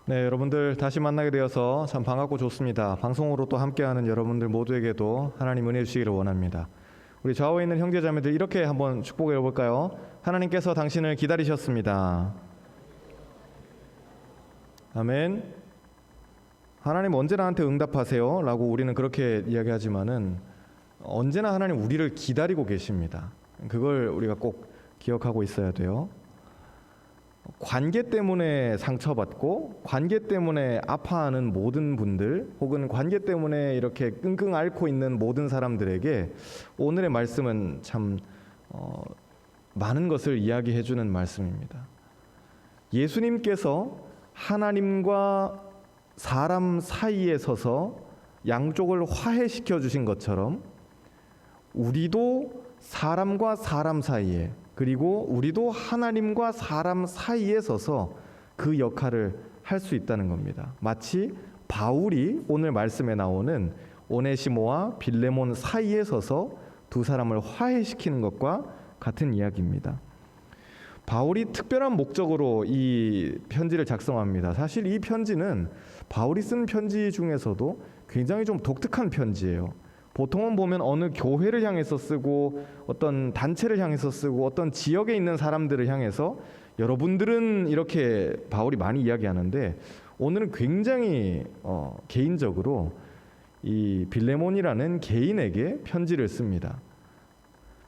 네, 여러분들 다시 만나게 되어서 참 반갑고 좋습니다. 방송으로 또 함께하는 여러분들 모두에게도 하나님 은혜 주시기를 원합니다. 우리 좌우에 있는 형제자매들 이렇게 한번 축복해 볼까요? 하나님께서 당신을 기다리셨습니다. 아멘. 하나님 언제나 나한테 응답하세요 라고 우리는 그렇게 이야기하지만은 언제나 하나님 우리를 기다리고 계십니다. 그걸 우리가 꼭 기억하고 있어야 돼요. 관계 때문에 상처받고 관계 때문에 아파하는 모든 분들, 혹은 관계 때문에 이렇게 끙끙 앓고 있는 모든 사람들에게 오늘의 말씀은 참 많은 것을 이야기해 주는 말씀입니다. 예수님께서 하나님과 사람 사이에 서서 양쪽을 화해시켜 주신 것처럼 우리도 사람과 사람 사이에, 그리고 우리도 하나님과 사람 사이에 서서 그 역할을 할 수 있다는 겁니다. 마치 바울이 오늘 말씀에 나오는 오네시모와 빌레몬 사이에 서서 두 사람을 화해시키는 것과 같은 이야기입니다. 바울이 특별한 목적으로 이 편지를 작성합니다. 사실 이 편지는 바울이 쓴 편지 중에서도 굉장히 좀 독특한 편지예요. 보통은 보면 어느 교회를 향해서 쓰고 어떤 단체를 향해서 쓰고 어떤 지역에 있는 사람들을 향해서 여러분들은 이렇게 바울이 많이 이야기하는데, 오늘은 굉장히 개인적으로 이 빌레몬이라는 개인에게 편지를 씁니다.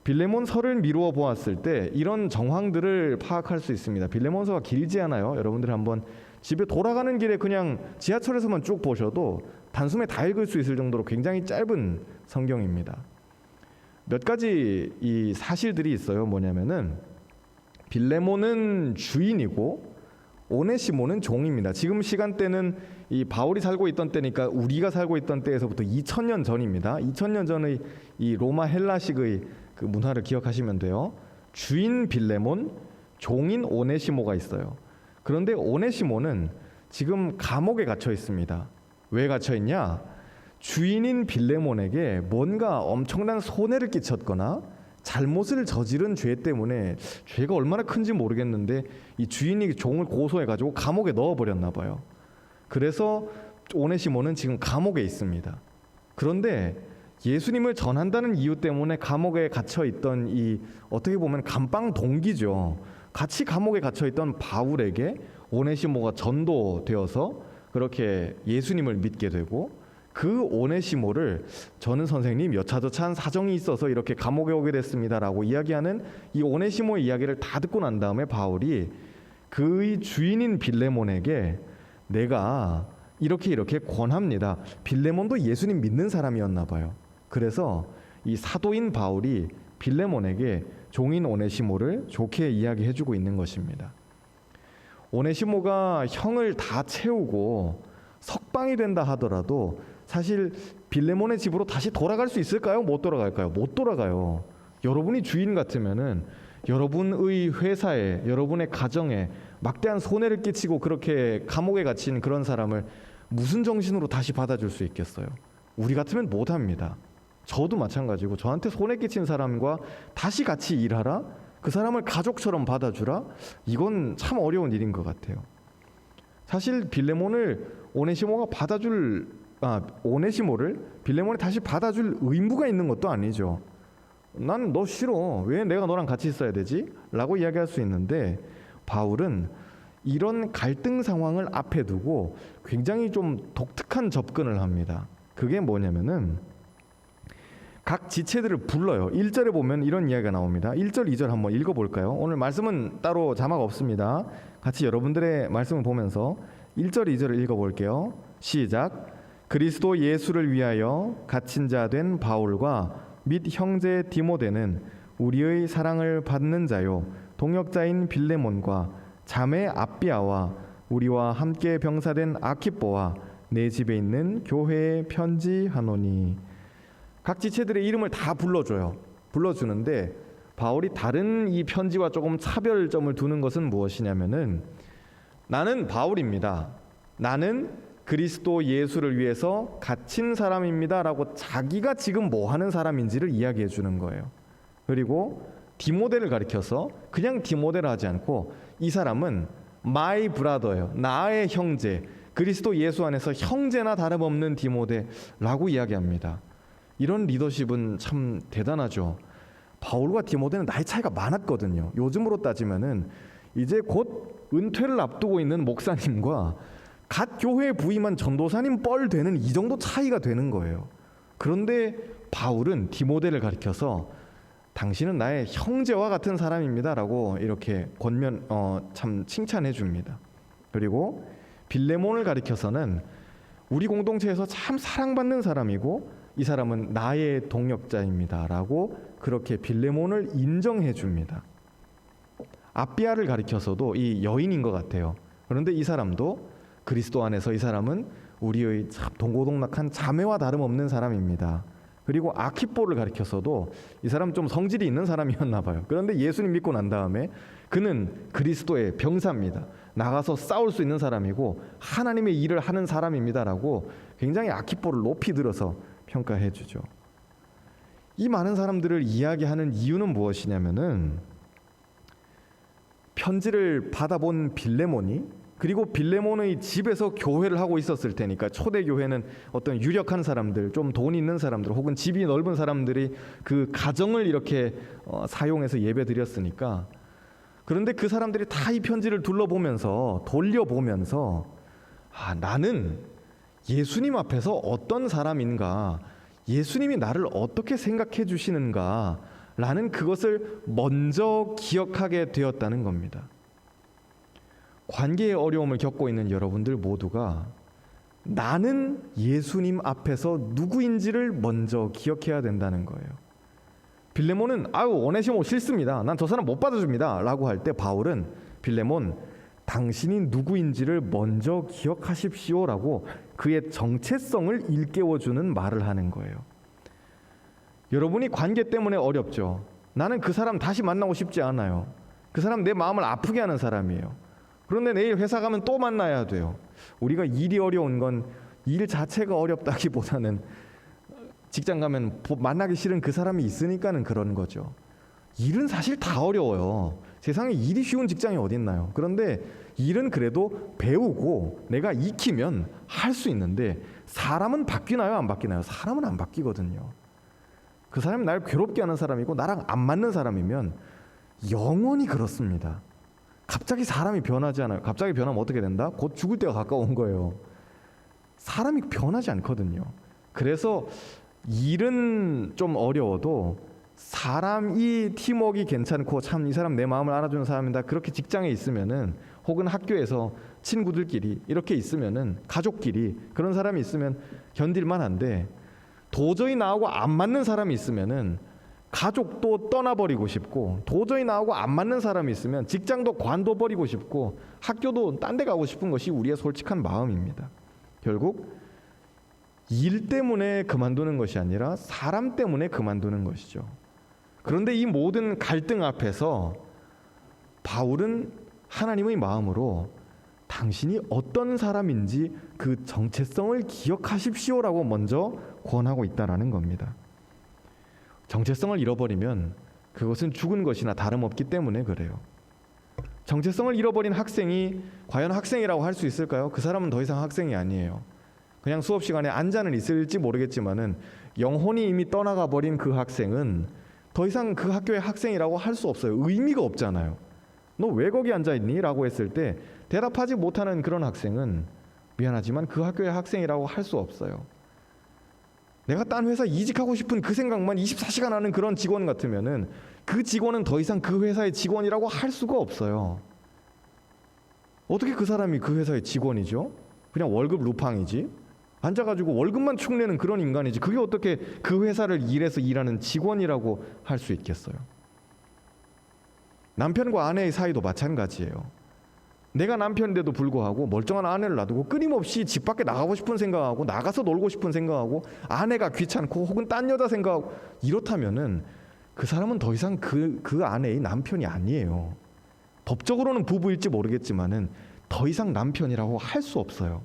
빌레몬서를 미루어 보았을 때 이런 정황들을 파악할 수 있습니다. 빌레몬서가 길지 않아요. 여러분들 한번 집에 돌아가는 길에 그냥 지하철에서만 쭉 보셔도 단숨에 다 읽을 수 있을 정도로 굉장히 짧은 성경입니다. 몇 가지 이 사실들이 있어요. 뭐냐면은 빌레몬은 주인이고 오네시모는 종입니다. 지금 시간대는 이 바울이 살고 있던 때니까 우리가 살고 있던 때에서부터 2000년 전입니다. 2000년 전의 이 로마 헬라식의 그 문화를 기억하시면 돼요. 주인 빌레몬, 종인 오네시모가 있어요. 그런데 오네시모는 지금 감옥에 갇혀 있습니다. 왜 갇혀 있냐? 주인인 빌레몬에게 뭔가 엄청난 손해를 끼쳤거나 잘못을 저지른 죄 때문에, 죄가 얼마나 큰지 모르겠는데 이 주인이 종을 고소해가지고 감옥에 넣어버렸나 봐요. 그래서 오네시모는 지금 감옥에 있습니다. 그런데 예수님을 전한다는 이유 때문에 감옥에 갇혀있던 이 어떻게 보면 감방 동기죠. 같이 감옥에 갇혀있던 바울에게 오네시모가 전도되어서 그렇게 예수님을 믿게 되고, 그 오네시모를 저는 선생님 여차저차한 사정이 있어서 이렇게 감옥에 오게 됐습니다라고 이야기하는 이 오네시모의 이야기를 다 듣고 난 다음에 바울이 그의 주인인 빌레몬에게 내가 이렇게 권합니다. 빌레몬도 예수님 믿는 사람이었나 봐요. 그래서 이 사도인 바울이 빌레몬에게 종인 오네시모를 좋게 이야기해주고 있는 것입니다. 오네시모가 형을 다 채우고 석방이 된다 하더라도 사실 빌레몬의 집으로 다시 돌아갈 수 있을까요? 못 돌아갈까요? 못 돌아가요. 여러분이 주인 같으면은 여러분의 회사에, 여러분의 가정에 막대한 손해를 끼치고 그렇게 감옥에 갇힌 그런 사람을 무슨 정신으로 다시 받아줄 수 있겠어요? 우리 같으면 못합니다. 저도 마찬가지고 저한테 손해 끼친 사람과 다시 같이 일하라? 그 사람을 가족처럼 받아주라? 이건 참 어려운 일인 것 같아요. 사실 빌레몬을 오네시모를 빌레몬이 다시 받아줄 의무가 있는 것도 아니죠. 난 너 싫어. 왜 내가 너랑 같이 있어야 되지? 라고 이야기할 수 있는데, 바울은 이런 갈등 상황을 앞에 두고 굉장히 좀 독특한 접근을 합니다. 그게 뭐냐면은 각 지체들을 불러요. 1절에 보면 이런 이야기가 나옵니다. 1절, 2절 한번 읽어볼까요? 오늘 말씀은 따로 자막 없습니다. 같이 여러분들의 말씀을 보면서 1절, 2절을 읽어볼게요. 시작. 그리스도 예수를 위하여 갇힌 자 된 바울과 및 형제 디모데는 우리의 사랑을 받는 자요 동역자인 빌레몬과 자매 아비아와 우리와 함께 병사된 아키뽀와 내 집에 있는 교회에 편지하노니. 각 지체들의 이름을 다 불러줘요. 불러주는데 바울이 다른 이 편지와 조금 차별점을 두는 것은 무엇이냐면은, 나는 바울입니다. 나는 그리스도 예수를 위해서 갇힌 사람입니다 라고 자기가 지금 뭐 하는 사람인지를 이야기해 주는 거예요. 그리고 디모데를 가리켜서 그냥 디모데를 하지 않고 이 사람은 my brother예요. 나의 형제. 그리스도 예수 안에서 형제나 다름없는 디모데라고 이야기합니다. 이런 리더십은 참 대단하죠. 바울과 디모데는 나이 차이가 많았거든요. 요즘으로 따지면은 이제 곧 은퇴를 앞두고 있는 목사님과 갓 교회에 부임한 전도사님 뻘 되는 이 정도 차이가 되는 거예요. 그런데 바울은 디모데를 가리켜서 당신은 나의 형제와 같은 사람입니다라고 이렇게 참 칭찬해 줍니다. 그리고 빌레몬을 가리켜서는 우리 공동체에서 참 사랑받는 사람이고 이 사람은 나의 동역자입니다라고 그렇게 빌레몬을 인정해 줍니다. 아비아를 가리켜서도 이 여인인 것 같아요. 그런데 이 사람도 그리스도 안에서 이 사람은 우리의 참 동고동락한 자매와 다름없는 사람입니다. 그리고 아키뽀를 가리켜서도 이 사람 좀 성질이 있는 사람이었나 봐요. 그런데 예수님 믿고 난 다음에 그는 그리스도의 병사입니다. 나가서 싸울 수 있는 사람이고 하나님의 일을 하는 사람입니다라고 굉장히 아키뽀를 높이 들어서 평가해 주죠. 이 많은 사람들을 이야기하는 이유는 무엇이냐면은 편지를 받아본 빌레몬이 그리고 빌레몬의 집에서 교회를 하고 있었을 테니까 초대 교회는 어떤 유력한 사람들, 좀 돈 있는 사람들 혹은 집이 넓은 사람들이 그 가정을 이렇게 사용해서 예배 드렸으니까 그런데 그 사람들이 다 이 편지를 둘러보면서 돌려보면서 나는 예수님 앞에서 어떤 사람인가 예수님이 나를 어떻게 생각해 주시는가 라는 그것을 먼저 기억하게 되었다는 겁니다. 관계의 어려움을 겪고 있는 여러분들 모두가 나는 예수님 앞에서 누구인지를 먼저 기억해야 된다는 거예요. 빌레몬은 오네시모 싫습니다. 난 저 사람 못 받아줍니다 라고 할 때 바울은 빌레몬 당신이 누구인지를 먼저 기억하십시오 라고 그의 정체성을 일깨워주는 말을 하는 거예요. 여러분이 관계 때문에 어렵죠. 나는 그 사람 다시 만나고 싶지 않아요. 그 사람 내 마음을 아프게 하는 사람이에요. 그런데 내일 회사 가면 또 만나야 돼요. 우리가 일이 어려운 건 일 자체가 어렵다기보다는 직장 가면 만나기 싫은 그 사람이 있으니까는 그런 거죠. 일은 사실 다 어려워요. 세상에 일이 쉬운 직장이 어디 있나요? 그런데 일은 그래도 배우고 내가 익히면 할 수 있는데 사람은 바뀌나요? 안 바뀌나요? 사람은 안 바뀌거든요. 그 사람이 날 괴롭게 하는 사람이고 나랑 안 맞는 사람이면 영원히 그렇습니다. 갑자기 사람이 변하지 않아요. 갑자기 변하면 어떻게 된다? 곧 죽을 때가 가까운 거예요. 사람이 변하지 않거든요. 그래서 일은 좀 어려워도 사람이 팀워크가 괜찮고 참 이 사람 내 마음을 알아주는 사람이다. 그렇게 직장에 있으면은 혹은 학교에서 친구들끼리 이렇게 있으면은 가족끼리 그런 사람이 있으면 견딜만 한데 도저히 나하고 안 맞는 사람이 있으면은 가족도 떠나버리고 싶고 도저히 나하고 안 맞는 사람이 있으면 직장도 관둬버리고 싶고 학교도 딴 데 가고 싶은 것이 우리의 솔직한 마음입니다. 결국 일 때문에 그만두는 것이 아니라 사람 때문에 그만두는 것이죠. 그런데 이 모든 갈등 앞에서 바울은 하나님의 마음으로 당신이 어떤 사람인지 그 정체성을 기억하십시오라고 먼저 권하고 있다라는 겁니다. 정체성을 잃어버리면 그것은 죽은 것이나 다름없기 때문에 그래요. 정체성을 잃어버린 학생이 과연 학생이라고 할 수 있을까요? 그 사람은 더 이상 학생이 아니에요. 그냥 수업 시간에 앉아는 있을지 모르겠지만은 영혼이 이미 떠나가 버린 그 학생은 더 이상 그 학교의 학생이라고 할 수 없어요. 의미가 없잖아요. 너 왜 거기 앉아 있니? 라고 했을 때 대답하지 못하는 그런 학생은 미안하지만 그 학교의 학생이라고 할 수 없어요. 내가 딴 회사 이직하고 싶은 그 생각만 24시간 하는 그런 직원 같으면은 그 직원은 더 이상 그 회사의 직원이라고 할 수가 없어요. 어떻게 그 사람이 그 회사의 직원이죠? 그냥 월급 루팡이지. 앉아가지고 월급만 축내는 그런 인간이지. 그게 어떻게 그 회사를 일해서 일하는 직원이라고 할 수 있겠어요? 남편과 아내의 사이도 마찬가지예요. 내가 남편인데도 불구하고 멀쩡한 아내를 놔두고 끊임없이 집 밖에 나가고 싶은 생각하고 나가서 놀고 싶은 생각하고 아내가 귀찮고 혹은 딴 여자 생각하고 이렇다면은 그 사람은 더 이상 그 아내의 남편이 아니에요. 법적으로는 부부일지 모르겠지만은 더 이상 남편이라고 할 수 없어요.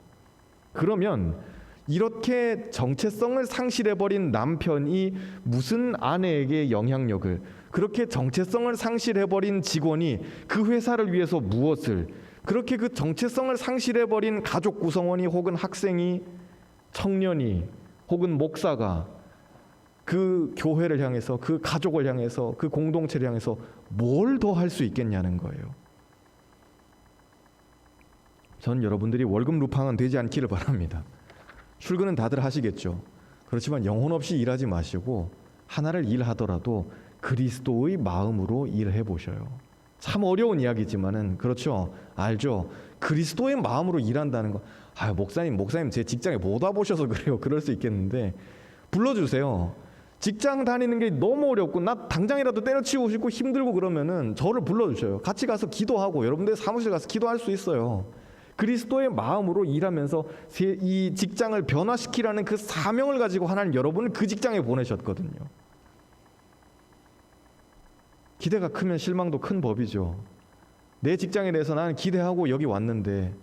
그러면 이렇게 정체성을 상실해버린 남편이 무슨 아내에게 영향력을, 그렇게 정체성을 상실해버린 직원이 그 회사를 위해서 무엇을, 그렇게 그 정체성을 상실해버린 가족 구성원이 혹은 학생이, 청년이 혹은 목사가 그 교회를 향해서, 그 가족을 향해서, 그 공동체를 향해서 뭘 더 할 수 있겠냐는 거예요. 전 여러분들이 월급 루팡은 되지 않기를 바랍니다. 출근은 다들 하시겠죠. 그렇지만 영혼 없이 일하지 마시고 하나를 일하더라도 그리스도의 마음으로 일해 보셔요. 참 어려운 이야기지만은 그렇죠. 알죠. 그리스도의 마음으로 일한다는 거. 목사님 제 직장에 못 와보셔서 그래요. 그럴 수 있겠는데 불러주세요. 직장 다니는 게 너무 어렵고 나 당장이라도 때려치우고 싶고 힘들고 그러면은 저를 불러주셔요. 같이 가서 기도하고 여러분들 사무실 가서 기도할 수 있어요. 그리스도의 마음으로 일하면서 이 직장을 변화시키라는 그 사명을 가지고 하나님 여러분을 그 직장에 보내셨거든요. 기대가 크면 실망도 큰 법이죠. 내 직장에 대해서 나는 기대하고 여기 왔는데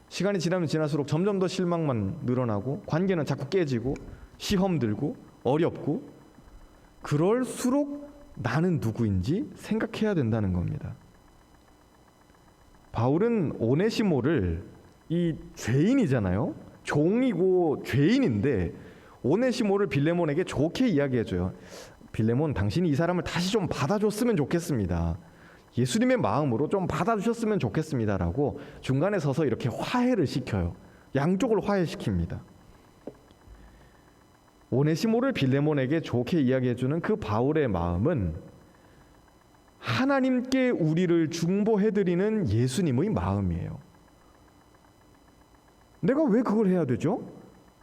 시간이 지나면 지날수록 점점 더 실망만 늘어나고 관계는 자꾸 깨지고 시험 들고 어렵고 그럴수록 나는 누구인지 생각해야 된다는 겁니다. 바울은 오네시모를 이 죄인이잖아요. 종이고 죄인인데 오네시모를 빌레몬에게 좋게 이야기해줘요. 빌레몬, 당신이 이 사람을 다시 좀 받아줬으면 좋겠습니다. 예수님의 마음으로 좀 받아주셨으면 좋겠습니다라고 중간에 서서 이렇게 화해를 시켜요. 양쪽을 화해시킵니다. 오네시모를 빌레몬에게 좋게 이야기해주는 그 바울의 마음은 하나님께 우리를 중보해드리는 예수님의 마음이에요. 내가 왜 그걸 해야 되죠?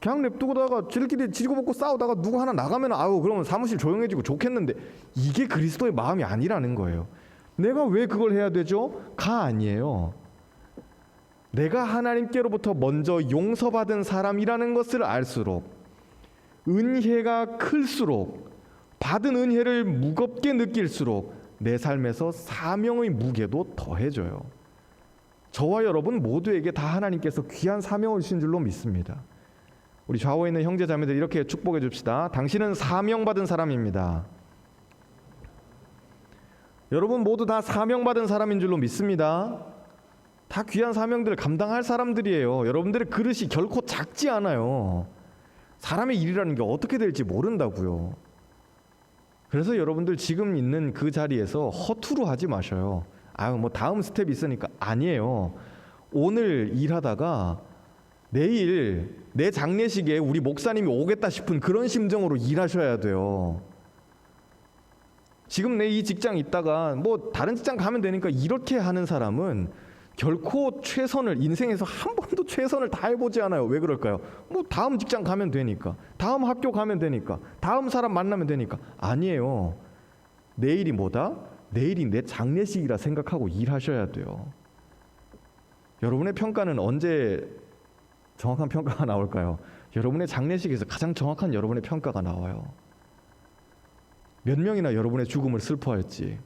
그냥 냅두고다가 지들끼리 지지고 볶고 싸우다가 누구 하나 나가면 그러면 사무실 조용해지고 좋겠는데 이게 그리스도의 마음이 아니라는 거예요. 내가 왜 그걸 해야 되죠? 가 아니에요. 내가 하나님께로부터 먼저 용서받은 사람이라는 것을 알수록 은혜가 클수록 받은 은혜를 무겁게 느낄수록 내 삶에서 사명의 무게도 더해져요. 저와 여러분 모두에게 다 하나님께서 귀한 사명을 주신 줄로 믿습니다. 우리 좌우에 있는 형제 자매들 이렇게 축복해 줍시다. 당신은 사명받은 사람입니다. 여러분 모두 다 사명받은 사람인 줄로 믿습니다. 다 귀한 사명들을 감당할 사람들이에요. 여러분들의 그릇이 결코 작지 않아요. 사람의 일이라는 게 어떻게 될지 모른다고요. 그래서 여러분들 지금 있는 그 자리에서 허투루 하지 마셔요. 다음 스텝이 있으니까. 아니에요. 오늘 일하다가 내일 내 장례식에 우리 목사님이 오겠다 싶은 그런 심정으로 일하셔야 돼요. 지금 내 이 직장 있다가 다른 직장 가면 되니까 이렇게 하는 사람은 결코 인생에서 한 번도 최선을 다해보지 않아요. 왜 그럴까요? 다음 직장 가면 되니까, 다음 학교 가면 되니까, 다음 사람 만나면 되니까. 아니에요. 내일이 뭐다? 내일이 내 장례식이라 생각하고 일하셔야 돼요. 여러분의 평가는 언제 정확한 평가가 나올까요? 여러분의 장례식에서 가장 정확한 여러분의 평가가 나와요. 몇 명이나 여러분의 죽음을 슬퍼할지.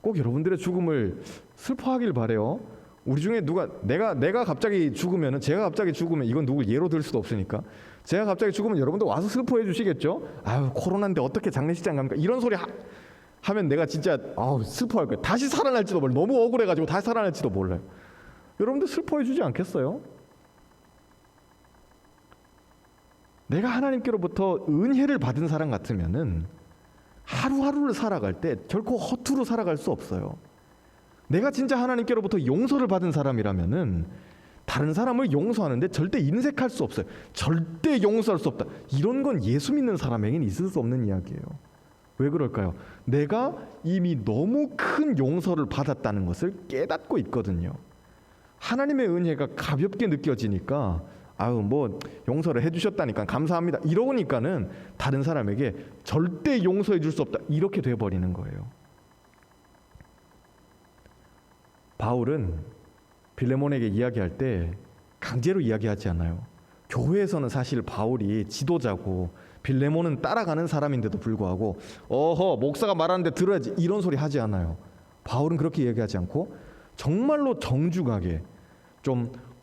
꼭 여러분들의 죽음을 슬퍼하길 바래요. 우리 중에 내가 갑자기 죽으면, 제가 갑자기 죽으면, 이건 누굴 예로 들 수도 없으니까, 제가 갑자기 죽으면 여러분들 와서 슬퍼해 주시겠죠? 코로나인데 어떻게 장례식장 갑니까? 이런 소리 하면 내가 진짜 슬퍼할 거예요. 다시 살아날지도 몰라요. 너무 억울해가지고 다시 살아날지도 몰라요. 여러분들 슬퍼해 주지 않겠어요? 내가 하나님께로부터 은혜를 받은 사람 같으면은 하루하루를 살아갈 때 결코 허투루 살아갈 수 없어요. 내가 진짜 하나님께로부터 용서를 받은 사람이라면은 다른 사람을 용서하는데 절대 인색할 수 없어요. 절대 용서할 수 없다. 이런 건 예수 믿는 사람에게는 있을 수 없는 이야기예요. 왜 그럴까요? 내가 이미 너무 큰 용서를 받았다는 것을 깨닫고 있거든요. 하나님의 은혜가 가볍게 느껴지니까 용서를 해주셨다니까 감사합니다 이러니까는 다른 사람에게 절대 용서해 줄 수 없다 이렇게 돼버리는 거예요. 바울은 빌레몬에게 이야기할 때 강제로 이야기하지 않아요. 교회에서는 사실 바울이 지도자고 빌레몬은 따라가는 사람인데도 불구하고 목사가 말하는데 들어야지 이런 소리 하지 않아요. 바울은 그렇게 얘기하지 않고 정말로 정중하게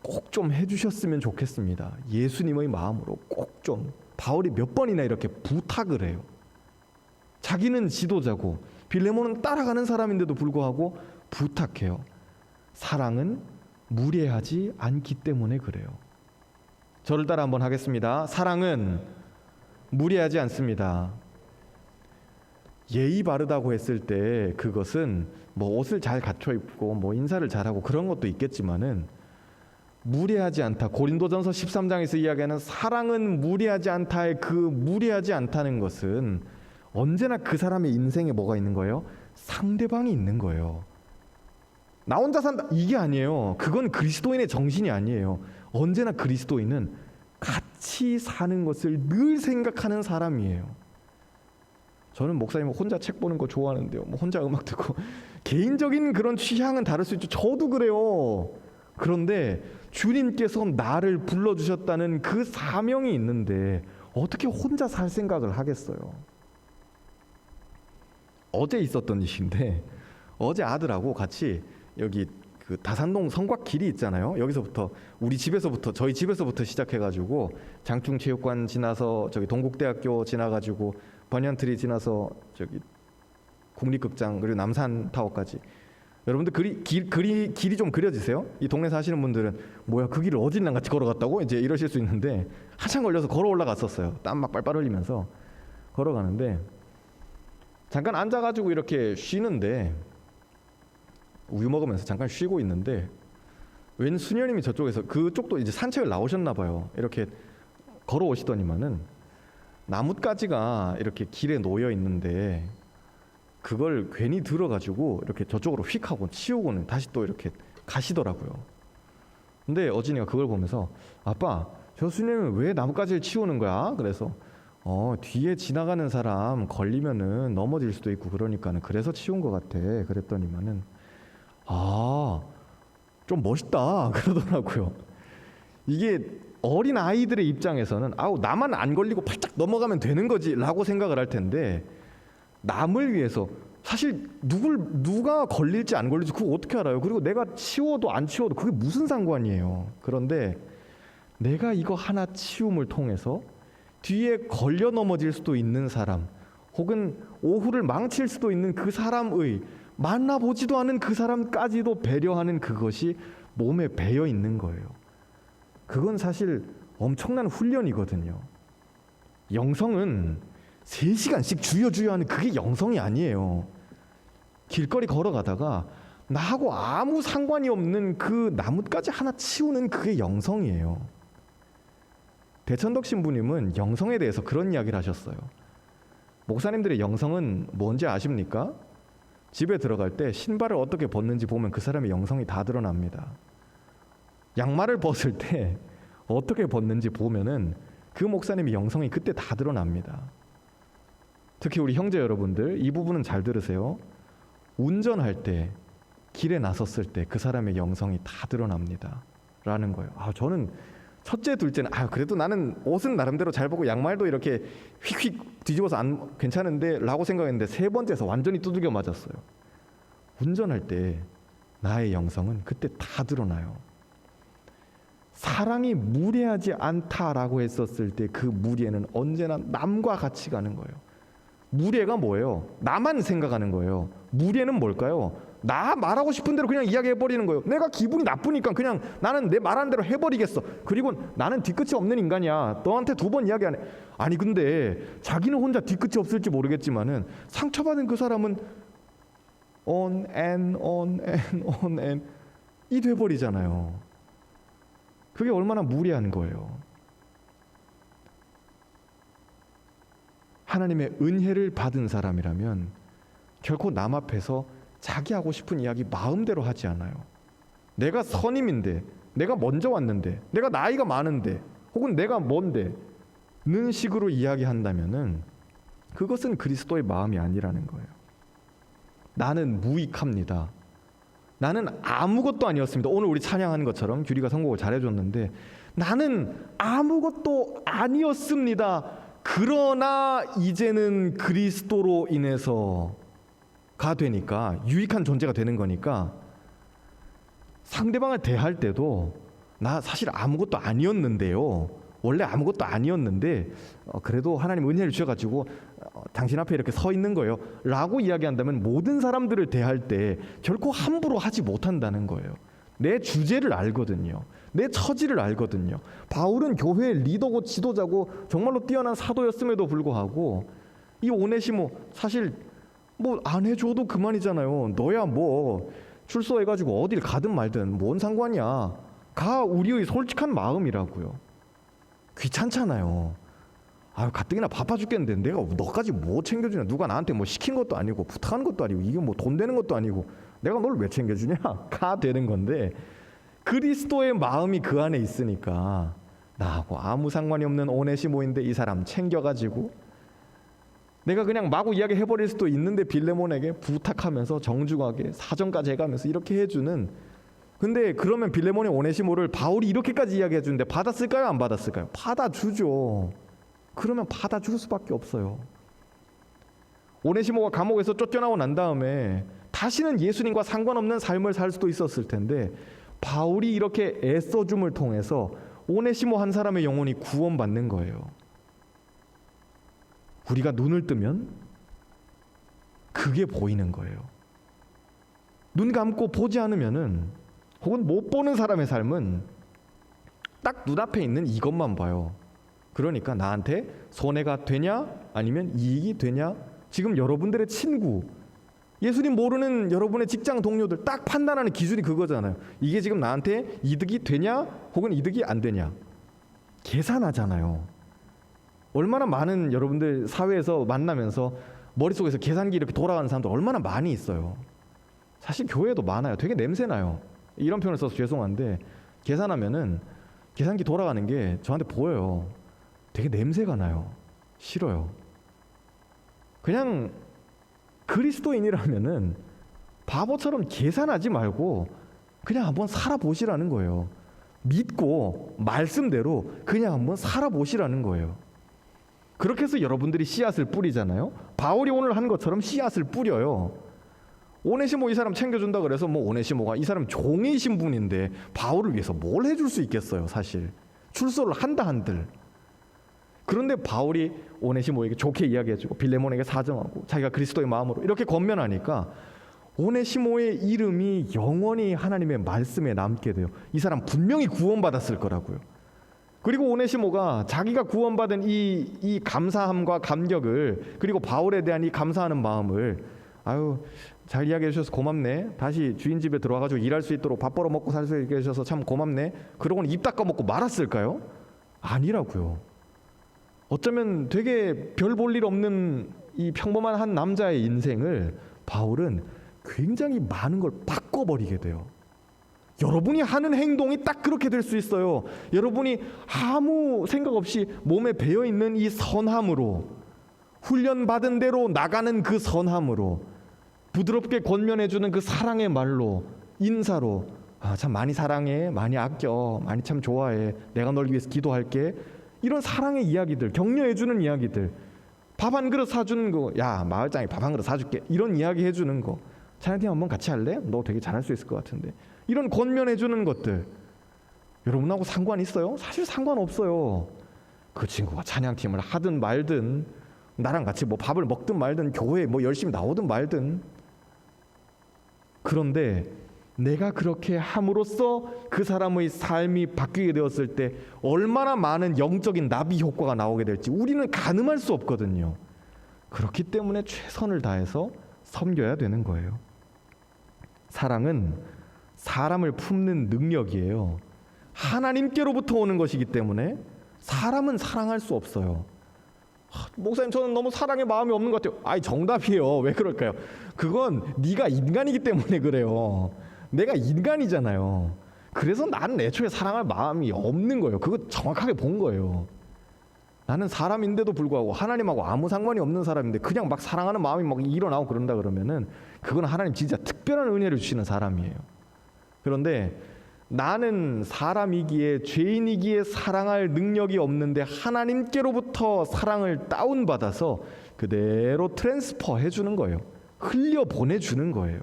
꼭 좀 해주셨으면 좋겠습니다. 예수님의 마음으로 꼭 좀. 바울이 몇 번이나 이렇게 부탁을 해요. 자기는 지도자고 빌레몬은 따라가는 사람인데도 불구하고 부탁해요. 사랑은 무례하지 않기 때문에 그래요. 저를 따라 한번 하겠습니다. 사랑은 무례하지 않습니다. 예의 바르다고 했을 때 그것은 뭐 옷을 잘 갖춰 입고 뭐 인사를 잘하고 그런 것도 있겠지만은 무례하지 않다. 고린도전서 13장에서 이야기하는 사랑은 무례하지 않다의 그 무례하지 않다는 것은 언제나 그 사람의 인생에 뭐가 있는 거예요? 상대방이 있는 거예요. 나 혼자 산다 이게 아니에요. 그건 그리스도인의 정신이 아니에요. 언제나 그리스도인은 같이 사는 것을 늘 생각하는 사람이에요. 저는 목사님 혼자 책 보는 거 좋아하는데요. 뭐 혼자 음악 듣고 개인적인 그런 취향은 다를 수 있죠. 저도 그래요. 그런데 주님께서 나를 불러주셨다는 그 사명이 있는데 어떻게 혼자 살 생각을 하겠어요? 어제 있었던 일인데 어제 아들하고 같이 여기 그 다산동 성곽 길이 있잖아요. 여기서부터 우리 집에서부터 저희 집에서부터 시작해가지고 장충체육관 지나서 저기 동국대학교 지나가지고 번연트리 지나서 저기 국립극장 그리고 남산타워까지 여러분들 길이 좀 그려지세요? 이 동네 사시는 분들은 뭐야 그 길을 어딜랑 같이 걸어갔다고 이제 이러실 수 있는데 한참 걸려서 걸어 올라갔었어요. 땀 막 빨빨 흘리면서 걸어가는데 잠깐 앉아가지고 이렇게 쉬는데 우유 먹으면서 잠깐 쉬고 있는데 웬 수녀님이 저쪽에서 그쪽도 이제 산책을 나오셨나 봐요. 이렇게 걸어오시더니만은 나뭇가지가 이렇게 길에 놓여 있는데 그걸 괜히 들어가지고 이렇게 저쪽으로 휙 하고 치우고는 다시 또 이렇게 가시더라고요. 근데 어진이가 그걸 보면서 아빠 저 수녀님은 왜 나뭇가지를 치우는 거야? 그래서 뒤에 지나가는 사람 걸리면은 넘어질 수도 있고 그러니까는 그래서 치운 것 같아. 그랬더니만은 좀 멋있다 그러더라고요. 이게 어린 아이들의 입장에서는 나만 안 걸리고 팔짝 넘어가면 되는 거지 라고 생각을 할 텐데 남을 위해서 사실 누가 걸릴지 안 걸릴지 그거 어떻게 알아요? 그리고 내가 치워도 안 치워도 그게 무슨 상관이에요. 그런데 내가 이거 하나 치움을 통해서 뒤에 걸려 넘어질 수도 있는 사람 혹은 오후를 망칠 수도 있는 그 사람의 만나보지도 않은 그 사람까지도 배려하는 그것이 몸에 배어 있는 거예요. 그건 사실 엄청난 훈련이거든요. 영성은 3시간씩 주여 하는 그게 영성이 아니에요. 길거리 걸어가다가 나하고 아무 상관이 없는 그 나뭇가지 하나 치우는 그게 영성이에요. 대천덕 신부님은 영성에 대해서 그런 이야기를 하셨어요. 목사님들의 영성은 뭔지 아십니까? 집에 들어갈 때 신발을 어떻게 벗는지 보면 그 사람의 영성이 다 드러납니다. 양말을 벗을 때 어떻게 벗는지 보면은 그 목사님의 영성이 그때 다 드러납니다. 특히 우리 형제 여러분들 이 부분은 잘 들으세요. 운전할 때 길에 나섰을 때 그 사람의 영성이 다 드러납니다 라는 거예요. 저는 첫째 둘째는 그래도 나는 옷은 나름대로 잘 보고 양말도 이렇게 휙휙 뒤집어서 안 괜찮은데 라고 생각했는데 세 번째에서 완전히 두들겨 맞았어요. 운전할 때 나의 영성은 그때 다 드러나요. 사랑이 무례하지 않다라고 했었을 때 그 무례는 언제나 남과 같이 가는 거예요. 무례가 뭐예요? 나만 생각하는 거예요. 무례는 뭘까요? 나 말하고 싶은 대로 그냥 이야기해버리는 거예요. 내가 기분이 나쁘니까 그냥 나는 내 말하는 대로 해버리겠어. 그리고 나는 뒤끝이 없는 인간이야. 너한테 2번 이야기 안 해. 아니 근데 자기는 혼자 뒤끝이 없을지 모르겠지만은 상처받은 그 사람은 on and 이 돼버리잖아요. 그게 얼마나 무례한 거예요. 하나님의 은혜를 받은 사람이라면 결코 남 앞에서 자기 하고 싶은 이야기 마음대로 하지 않아요. 내가 선임인데, 내가 먼저 왔는데, 내가 나이가 많은데, 혹은 내가 뭔데 는 식으로 이야기한다면은 그것은 그리스도의 마음이 아니라는 거예요. 나는 무익합니다. 나는 아무것도 아니었습니다. 오늘 우리 찬양하는 것처럼 규리가 선곡을 잘해줬는데 나는 아무것도 아니었습니다. 그러나 이제는 그리스도로 인해서가 되니까 유익한 존재가 되는 거니까 상대방을 대할 때도 나 사실 아무것도 아니었는데요. 원래 아무것도 아니었는데 그래도 하나님 은혜를 주셔가지고 당신 앞에 이렇게 서 있는 거예요 라고 이야기한다면 모든 사람들을 대할 때 결코 함부로 하지 못한다는 거예요. 내 주제를 알거든요. 내 처지를 알거든요. 바울은 교회의 리더고 지도자고 정말로 뛰어난 사도였음에도 불구하고 이 오네시모 사실 뭐 안 해줘도 그만이잖아요. 너야 뭐 출소해가지고 어딜 가든 말든 뭔 상관이야. 가 우리의 솔직한 마음이라고요. 귀찮잖아요. 아유 가뜩이나 바빠 죽겠는데 내가 너까지 뭐 챙겨주냐. 누가 나한테 뭐 시킨 것도 아니고 부탁한 것도 아니고 이게 뭐 돈 되는 것도 아니고 내가 널 왜 챙겨주냐. 가 되는 건데 그리스도의 마음이 그 안에 있으니까 나하고 아무 상관이 없는 오네시모인데 이 사람 챙겨가지고 내가 그냥 마구 이야기해버릴 수도 있는데 빌레몬에게 부탁하면서 정중하게 사정까지 해가면서 이렇게 해주는. 근데 그러면 빌레몬의 오네시모를 바울이 이렇게까지 이야기해주는데 받았을까요? 안 받았을까요? 받아주죠. 그러면 받아줄 수밖에 없어요. 오네시모가 감옥에서 쫓겨나고 난 다음에 다시는 예수님과 상관없는 삶을 살 수도 있었을 텐데 바울이 이렇게 애써줌을 통해서 오네시모 한 사람의 영혼이 구원받는 거예요. 우리가 눈을 뜨면 그게 보이는 거예요. 눈 감고 보지 않으면은 혹은 못 보는 사람의 삶은 딱 눈앞에 있는 이것만 봐요. 그러니까 나한테 손해가 되냐 아니면 이익이 되냐. 지금 여러분들의 친구, 예수님 모르는 여러분의 직장 동료들 딱 판단하는 기준이 그거잖아요. 이게 지금 나한테 이득이 되냐 혹은 이득이 안 되냐. 계산하잖아요. 얼마나 많은 여러분들 사회에서 만나면서 머릿속에서 계산기 이렇게 돌아가는 사람들 얼마나 많이 있어요. 사실 교회에도 많아요. 되게 냄새나요. 이런 표현을 써서 죄송한데 계산하면은 계산기 돌아가는 게 저한테 보여요. 되게 냄새가 나요. 싫어요. 그냥 그리스도인이라면은 바보처럼 계산하지 말고 그냥 한번 살아보시라는 거예요. 믿고 말씀대로 그냥 한번 살아보시라는 거예요. 그렇게 해서 여러분들이 씨앗을 뿌리잖아요. 바울이 오늘 한 것처럼 씨앗을 뿌려요. 오네시모 이 사람 챙겨준다 그래서 뭐 오네시모가 이 사람 종이신 분인데 바울을 위해서 뭘 해줄 수 있겠어요. 사실 출소를 한다 한들. 그런데 바울이 오네시모에게 좋게 이야기해주고 빌레몬에게 사정하고 자기가 그리스도의 마음으로 이렇게 권면하니까 오네시모의 이름이 영원히 하나님의 말씀에 남게 돼요. 이 사람 분명히 구원받았을 거라고요. 그리고 오네시모가 자기가 구원받은 이 감사함과 감격을 그리고 바울에 대한 이 감사하는 마음을 아유 잘 이야기해 주셔서 고맙네. 다시 주인 집에 들어와가지고 일할 수 있도록 밥 벌어 먹고 살 수 있게 해주셔서 참 고맙네. 그러고는 입 닦아 먹고 말았을까요? 아니라고요. 어쩌면 되게 별 볼 일 없는 이 평범한 한 남자의 인생을 바울은 굉장히 많은 걸 바꿔버리게 돼요. 여러분이 하는 행동이 딱 그렇게 될 수 있어요. 여러분이 아무 생각 없이 몸에 배어있는 이 선함으로 훈련받은 대로 나가는 그 선함으로 부드럽게 권면해주는 그 사랑의 말로 인사로 아, 참 많이 사랑해, 많이 아껴, 많이 참 좋아해, 내가 널 위해서 기도할게 이런 사랑의 이야기들, 격려해주는 이야기들 밥 한 그릇 사주는 거 야 마을장이 밥 한 그릇 사줄게 이런 이야기 해주는 거 찬양팀 한번 같이 할래? 너 되게 잘할 수 있을 것 같은데 이런 권면해주는 것들 여러분하고 상관 있어요? 사실 상관없어요. 그 친구가 찬양팀을 하든 말든 나랑 같이 뭐 밥을 먹든 말든 교회에 뭐 열심히 나오든 말든 그런데 내가 그렇게 함으로써 그 사람의 삶이 바뀌게 되었을 때 얼마나 많은 영적인 나비 효과가 나오게 될지 우리는 가늠할 수 없거든요. 그렇기 때문에 최선을 다해서 섬겨야 되는 거예요. 사랑은 사람을 품는 능력이에요. 하나님께로부터 오는 것이기 때문에 사람은 사랑할 수 없어요. 목사님 저는 너무 사랑의 마음이 없는 것 같아요. 아이 정답이에요. 왜 그럴까요? 그건 네가 인간이기 때문에 그래요. 내가 인간이잖아요. 그래서 나는 애초에 사랑할 마음이 없는 거예요. 그거 정확하게 본 거예요. 나는 사람인데도 불구하고 하나님하고 아무 상관이 없는 사람인데 그냥 막 사랑하는 마음이 막 일어나고 그런다 그러면은 그건 하나님 진짜 특별한 은혜를 주시는 사람이에요. 그런데 나는 사람이기에 죄인이기에 사랑할 능력이 없는데 하나님께로부터 사랑을 다운받아서 그대로 트랜스퍼 해주는 거예요. 흘려 보내주는 거예요.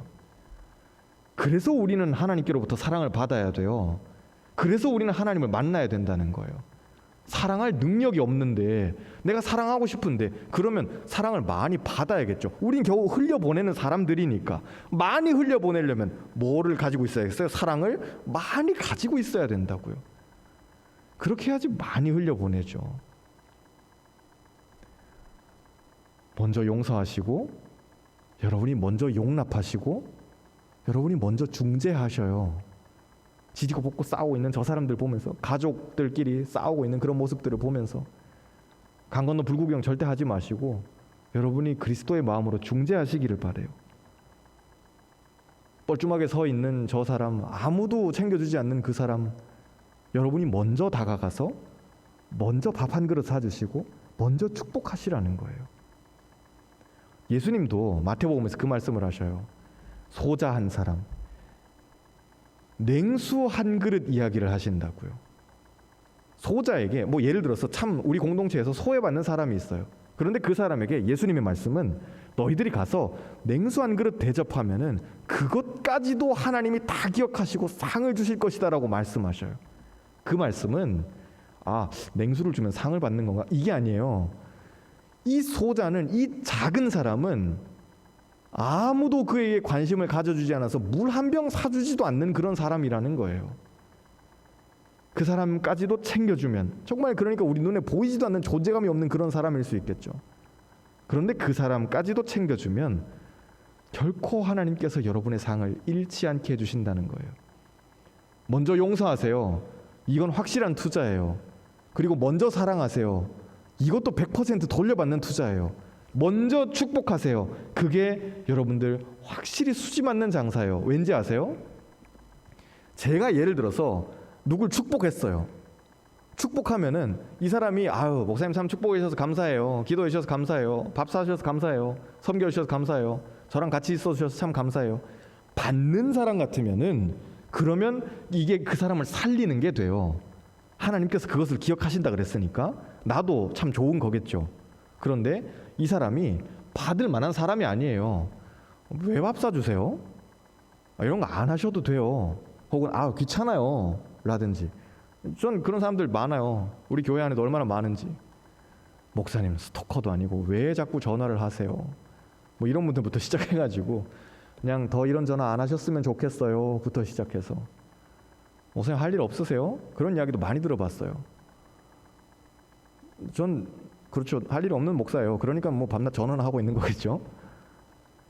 그래서 우리는 하나님께로부터 사랑을 받아야 돼요. 그래서 우리는 하나님을 만나야 된다는 거예요. 사랑할 능력이 없는데 내가 사랑하고 싶은데 그러면 사랑을 많이 받아야겠죠. 우린 겨우 흘려보내는 사람들이니까 많이 흘려보내려면 뭐를 가지고 있어야겠어요? 사랑을 많이 가지고 있어야 된다고요. 그렇게 해야지 많이 흘려보내죠. 먼저 용서하시고 여러분이 먼저 용납하시고 여러분이 먼저 중재하셔요. 지지고 볶고 싸우고 있는 저 사람들 보면서 가족들끼리 싸우고 있는 그런 모습들을 보면서 강 건너 불구경 절대 하지 마시고 여러분이 그리스도의 마음으로 중재하시기를 바라요. 뻘쭘하게 서 있는 저 사람, 아무도 챙겨주지 않는 그 사람, 여러분이 먼저 다가가서 먼저 밥 한 그릇 사주시고 먼저 축복하시라는 거예요. 예수님도 마태복음에서 그 말씀을 하셔요. 소자 한 사람, 냉수 한 그릇 이야기를 하신다고요. 소자에게 뭐 예를 들어서 참 우리 공동체에서 소외받는 사람이 있어요. 그런데 그 사람에게 예수님의 말씀은 너희들이 가서 냉수 한 그릇 대접하면은 그것까지도 하나님이 다 기억하시고 상을 주실 것이다라고 말씀하셔요. 그 말씀은 냉수를 주면 상을 받는 건가? 이게 아니에요. 이 소자는, 이 작은 사람은 아무도 그에게 관심을 가져주지 않아서 물 한 병 사주지도 않는 그런 사람이라는 거예요. 그 사람까지도 챙겨주면 정말 그러니까 우리 눈에 보이지도 않는 존재감이 없는 그런 사람일 수 있겠죠. 그런데 그 사람까지도 챙겨주면 결코 하나님께서 여러분의 상을 잃지 않게 해주신다는 거예요. 먼저 용서하세요. 이건 확실한 투자예요. 그리고 먼저 사랑하세요. 이것도 100% 돌려받는 투자예요. 먼저 축복하세요. 그게 여러분들 확실히 수지 맞는 장사예요. 왠지 아세요? 제가 예를 들어서 누굴 축복했어요. 축복하면은 이 사람이 목사님 참 축복해 주셔서 감사해요. 기도해 주셔서 감사해요. 밥 사주셔서 감사해요. 섬겨 주셔서 감사해요. 저랑 같이 있어 주셔서 참 감사해요. 받는 사람 같으면은 그러면 이게 그 사람을 살리는 게 돼요. 하나님께서 그것을 기억하신다 그랬으니까 나도 참 좋은 거겠죠. 그런데 이 사람이 받을 만한 사람이 아니에요. 왜 밥 사주세요? 이런 거 안 하셔도 돼요. 혹은 귀찮아요 라든지. 전 그런 사람들 많아요. 우리 교회 안에도 얼마나 많은지. 목사님 스토커도 아니고 왜 자꾸 전화를 하세요? 뭐 이런 분들부터 시작해가지고 그냥 더 이런 전화 안 하셨으면 좋겠어요 부터 시작해서 목사님 할 일 없으세요? 그런 이야기도 많이 들어봤어요. 전 그렇죠. 할 일 없는 목사예요. 그러니까 뭐 밤낮 전화나 하고 있는 거겠죠.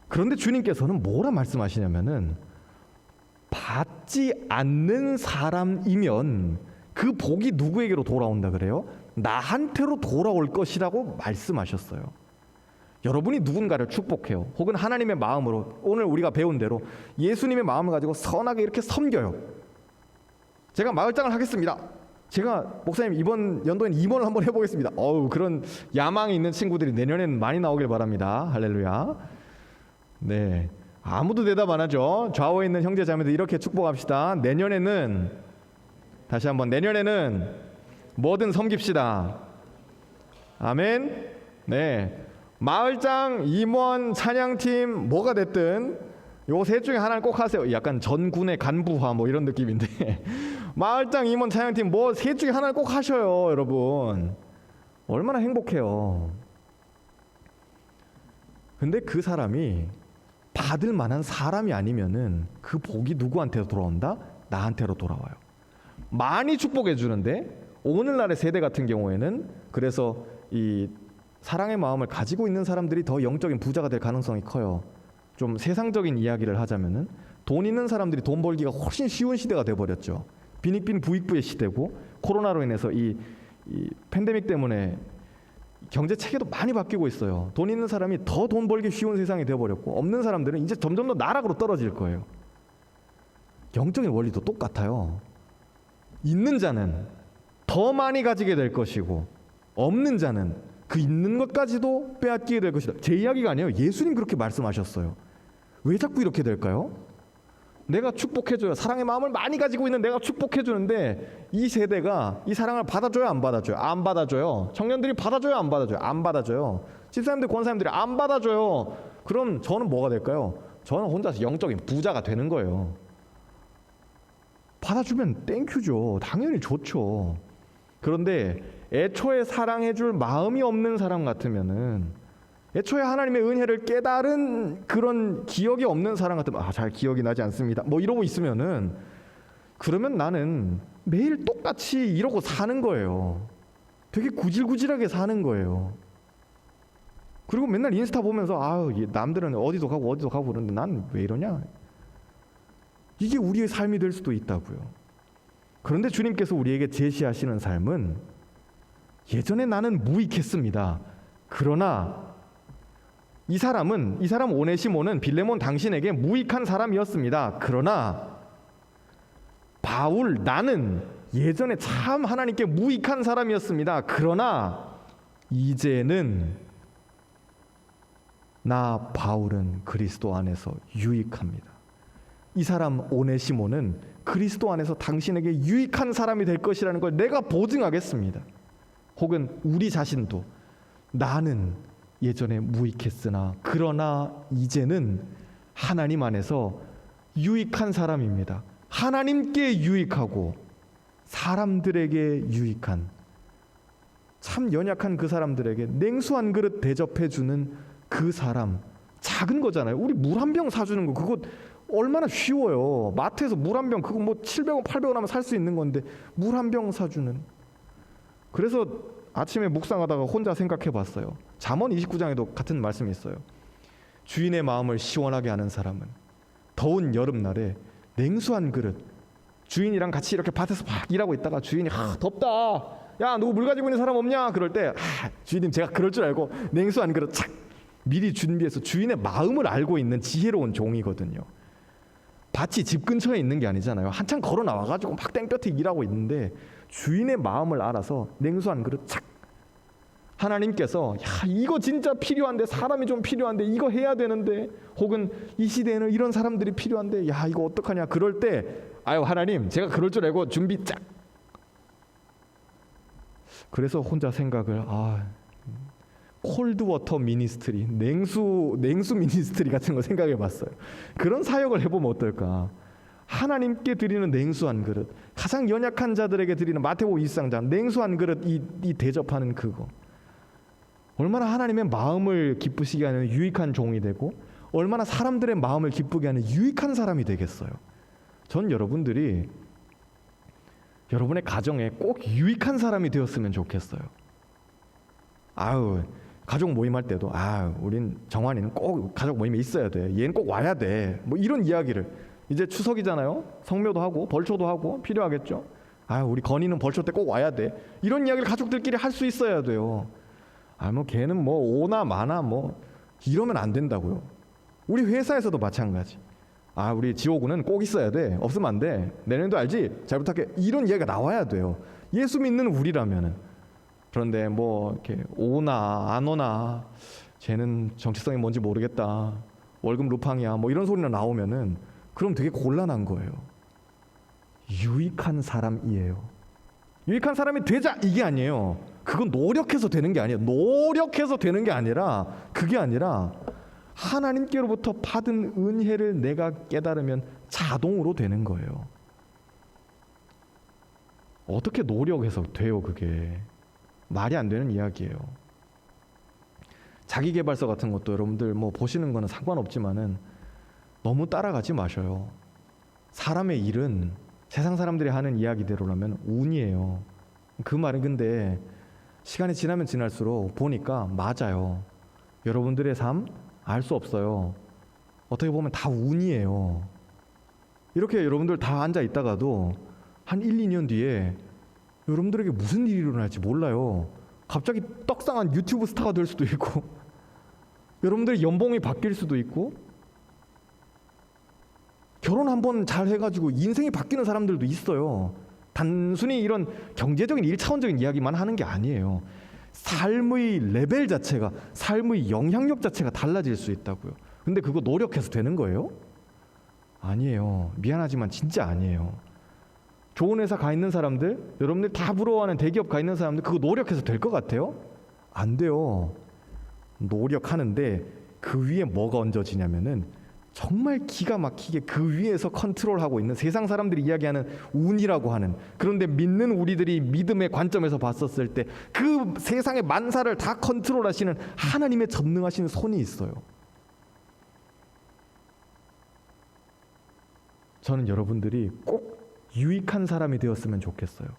그런데 주님께서는 뭐라 말씀하시냐면은 받지 않는 사람이면 그 복이 누구에게로 돌아온다 그래요? 나한테로 돌아올 것이라고 말씀하셨어요. 여러분이 누군가를 축복해요. 혹은 하나님의 마음으로 오늘 우리가 배운 대로 예수님의 마음을 가지고 선하게 이렇게 섬겨요. 제가 마을장을 하겠습니다. 제가 목사님 이번 연도엔 임원을 한번 해보겠습니다. 그런 야망이 있는 친구들이 내년에는 많이 나오길 바랍니다. 할렐루야. 네, 아무도 대답 안 하죠. 좌우에 있는 형제 자매들 이렇게 축복합시다. 내년에는 다시 한번 내년에는 뭐든 섬깁시다. 아멘. 네, 마을장, 임원, 찬양팀 뭐가 됐든 요 셋 중에 하나는 꼭 하세요. 약간 전군의 간부화 뭐 이런 느낌인데 마을장, 임원, 찬양팀 뭐 셋 중에 하나는 꼭 하셔요. 여러분 얼마나 행복해요. 근데 그 사람이 받을 만한 사람이 아니면은 그 복이 누구한테 돌아온다? 나한테로 돌아와요. 많이 축복해 주는데 오늘날의 세대 같은 경우에는 그래서 이 사랑의 마음을 가지고 있는 사람들이 더 영적인 부자가 될 가능성이 커요. 좀 세상적인 이야기를 하자면은 돈 있는 사람들이 돈 벌기가 훨씬 쉬운 시대가 돼버렸죠. 빈익빈 부익부의 시대고 코로나로 인해서 이 팬데믹 때문에 경제 체계도 많이 바뀌고 있어요. 돈 있는 사람이 더 돈 벌기 쉬운 세상이 돼버렸고 없는 사람들은 이제 점점 더 나락으로 떨어질 거예요. 영적인 원리도 똑같아요. 있는 자는 더 많이 가지게 될 것이고 없는 자는 그 있는 것까지도 빼앗기게 될 것이다. 제 이야기가 아니에요. 예수님 그렇게 말씀하셨어요. 왜 자꾸 이렇게 될까요? 내가 축복해줘요. 사랑의 마음을 많이 가지고 있는 내가 축복해주는데 이 세대가 이 사랑을 받아줘요? 안 받아줘요? 안 받아줘요. 청년들이 받아줘요? 안 받아줘요? 안 받아줘요. 집사님들, 권사님들이 안 받아줘요. 그럼 저는 뭐가 될까요? 저는 혼자서 영적인 부자가 되는 거예요. 받아주면 땡큐죠. 당연히 좋죠. 그런데 애초에 사랑해줄 마음이 없는 사람 같으면은, 애초에 하나님의 은혜를 깨달은 그런 기억이 없는 사람 같으면 잘 기억이 나지 않습니다 뭐 이러고 있으면은, 그러면 나는 매일 똑같이 이러고 사는 거예요. 되게 구질구질하게 사는 거예요. 그리고 맨날 인스타 보면서 남들은 어디도 가고 그러는데 난 왜 이러냐, 이게 우리의 삶이 될 수도 있다고요. 그런데 주님께서 우리에게 제시하시는 삶은, 예전에 나는 무익했습니다. 그러나 이 사람 오네시모는 빌레몬 당신에게 무익한 사람이었습니다. 그러나 바울 나는 예전에 참 하나님께 무익한 사람이었습니다. 그러나 이제는 나 바울은 그리스도 안에서 유익합니다. 이 사람 오네시모는 그리스도 안에서 당신에게 유익한 사람이 될 것이라는 걸 내가 보증하겠습니다. 혹은 우리 자신도, 나는 예전에 무익했으나 그러나 이제는 하나님 안에서 유익한 사람입니다. 하나님께 유익하고 사람들에게 유익한, 참 연약한 그 사람들에게 냉수 한 그릇 대접해주는 그 사람. 작은 거잖아요. 우리 물 한 병 사주는 거, 그거 얼마나 쉬워요. 마트에서 물 한 병, 그거 뭐 700원 800원 하면 살 수 있는 건데 물 한 병 사주는. 그래서 아침에 묵상하다가 혼자 생각해 봤어요. 잠언 29장에도 같은 말씀이 있어요. 주인의 마음을 시원하게 하는 사람은 더운 여름날에 냉수 한 그릇, 주인이랑 같이 이렇게 밭에서 막 일하고 있다가 주인이 덥다, 야 누구 물 가지고 있는 사람 없냐, 그럴 때 주인님 제가 그럴 줄 알고 냉수 한 그릇 착 미리 준비해서, 주인의 마음을 알고 있는 지혜로운 종이거든요. 밭이 집 근처에 있는 게 아니잖아요. 한참 걸어 나와가지고 막 땡볕에 일하고 있는데 주인의 마음을 알아서 냉수 한 그릇 착. 하나님께서 이거 진짜 필요한데, 사람이 좀 필요한데, 이거 해야 되는데, 혹은 이 시대에는 이런 사람들이 필요한데 이거 어떡하냐, 그럴 때 하나님 제가 그럴 줄 알고 준비 쫙. 그래서 혼자 생각을 콜드워터 미니스트리, 냉수 미니스트리 같은 거 생각해 봤어요. 그런 사역을 해보면 어떨까. 하나님께 드리는 냉수 한 그릇, 가장 연약한 자들에게 드리는 마태복음 20장 냉수 한 그릇 이 대접하는 그거, 얼마나 하나님의 마음을 기쁘시게 하는 유익한 종이 되고, 얼마나 사람들의 마음을 기쁘게 하는 유익한 사람이 되겠어요. 전 여러분들이 여러분의 가정에 꼭 유익한 사람이 되었으면 좋겠어요. 가족 모임할 때도 우린 정환이는 꼭 가족 모임에 있어야 돼, 얘는 꼭 와야 돼, 뭐 이런 이야기를, 이제 추석이잖아요. 성묘도 하고 벌초도 하고 필요하겠죠. 우리 건이는 벌초 때 꼭 와야 돼, 이런 이야기를 가족들끼리 할 수 있어야 돼요. 걔는 뭐 오나 마나 뭐 이러면 안 된다고요. 우리 회사에서도 마찬가지. 우리 지호군은 꼭 있어야 돼, 없으면 안 돼, 내년도 알지, 잘 부탁해, 이런 이야기가 나와야 돼요. 예수 믿는 우리라면은. 그런데 뭐 이렇게 오나 안 오나, 쟤는 정체성이 뭔지 모르겠다, 월급 루팡이야, 뭐 이런 소리가 나오면은 그럼 되게 곤란한 거예요. 유익한 사람이에요. 유익한 사람이 되자, 이게 아니에요. 그건 노력해서 되는 게 아니에요. 노력해서 되는 게 아니라, 그게 아니라 하나님께로부터 받은 은혜를 내가 깨달으면 자동으로 되는 거예요. 어떻게 노력해서 돼요? 그게 말이 안 되는 이야기예요. 자기계발서 같은 것도 여러분들 뭐 보시는 거는 상관없지만은 너무 따라가지 마셔요. 사람의 일은 세상 사람들이 하는 이야기대로라면 운이에요. 그 말은 근데 시간이 지나면 지날수록 보니까 맞아요. 여러분들의 삶 알 수 없어요. 어떻게 보면 다 운이에요. 이렇게 여러분들 다 앉아 있다가도 한 1, 2년 뒤에 여러분들에게 무슨 일이 일어날지 몰라요. 갑자기 떡상한 유튜브 스타가 될 수도 있고, 여러분들의 연봉이 바뀔 수도 있고, 결혼 한번 잘 해가지고 인생이 바뀌는 사람들도 있어요. 단순히 이런 경제적인 1차원적인 이야기만 하는 게 아니에요. 삶의 레벨 자체가, 삶의 영향력 자체가 달라질 수 있다고요. 근데 그거 노력해서 되는 거예요? 아니에요. 미안하지만 진짜 아니에요. 좋은 회사 가 있는 사람들, 여러분들 다 부러워하는 대기업 가 있는 사람들, 그거 노력해서 될 것 같아요? 안 돼요. 노력하는데 그 위에 뭐가 얹어지냐면은 정말 기가 막히게 그 위에서 컨트롤하고 있는, 세상 사람들이 이야기하는 운이라고 하는, 그런데 믿는 우리들이 믿음의 관점에서 봤었을 때 그 세상의 만사를 다 컨트롤하시는 하나님의 전능하신 손이 있어요. 저는 여러분들이 꼭 유익한 사람이 되었으면 좋겠어요.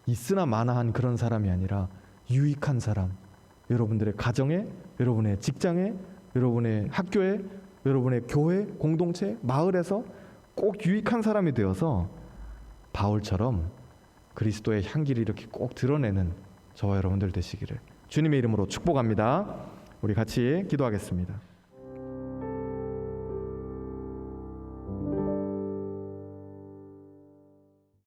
있으나 마나한 그런 사람이 아니라 유익한 사람, 여러분들의 가정에, 여러분의 직장에, 여러분의 학교에, 여러분의 교회, 공동체, 마을에서 꼭 유익한 사람이 되어서 바울처럼 그리스도의 향기를 이렇게 꼭 드러내는 저와 여러분들 되시기를 주님의 이름으로 축복합니다. 우리 같이 기도하겠습니다.